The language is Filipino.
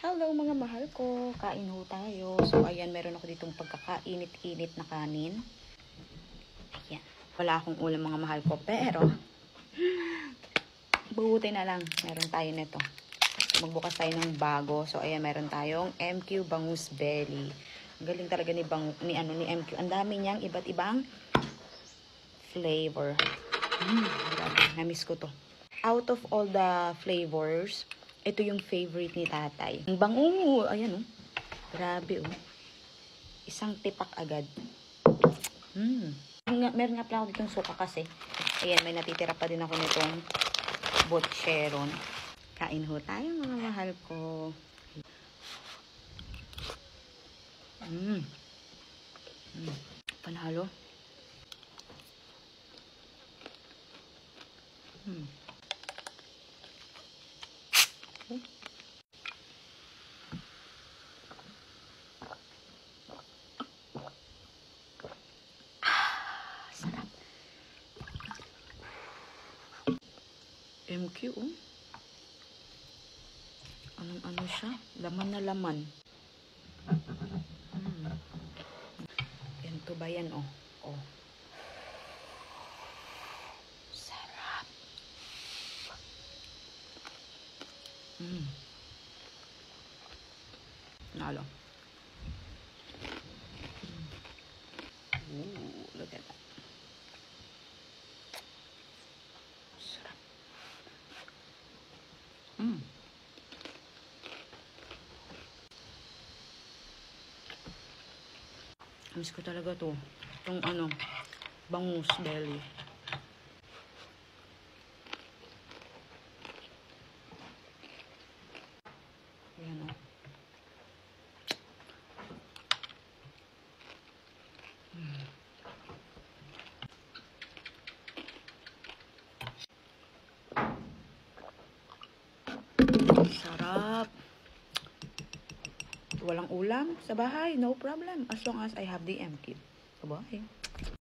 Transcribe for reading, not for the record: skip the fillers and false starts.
Hello mga mahal ko, kain ho tayo. So ayan, meron ako ditong pagkakainit-init na kanin. Ayan, wala akong ulam mga mahal ko, pero buti na lang, meron tayo nito. Magbukas tayo ng bago. So ayan, meron tayong MQ Bangus Belly. Ang galing talaga ni MQ. Ang dami niyang iba't ibang flavor. Grabe, na-miss ko to. Out of all the flavors, ito yung favorite ni tatay. Ang bango, ayan oh. Grabe oh. Isang tipak agad. Meron nga pala ako ditong suka kasi. Ayan, may natitira pa din ako nitong botcheron. Kain ho tayo mga mahal ko. Panalo. Sarap. MQ, oh. Anong siya? Laman na laman. Yan to ba yan, oh. Oh. Sarap. Nalo. Look at that. Sarap. Miss ko talaga to. Itong bangus belly. Ayan o. Sarap. Walang ulam sa bahay, no problem. As long as I have the MQ. Bye-bye.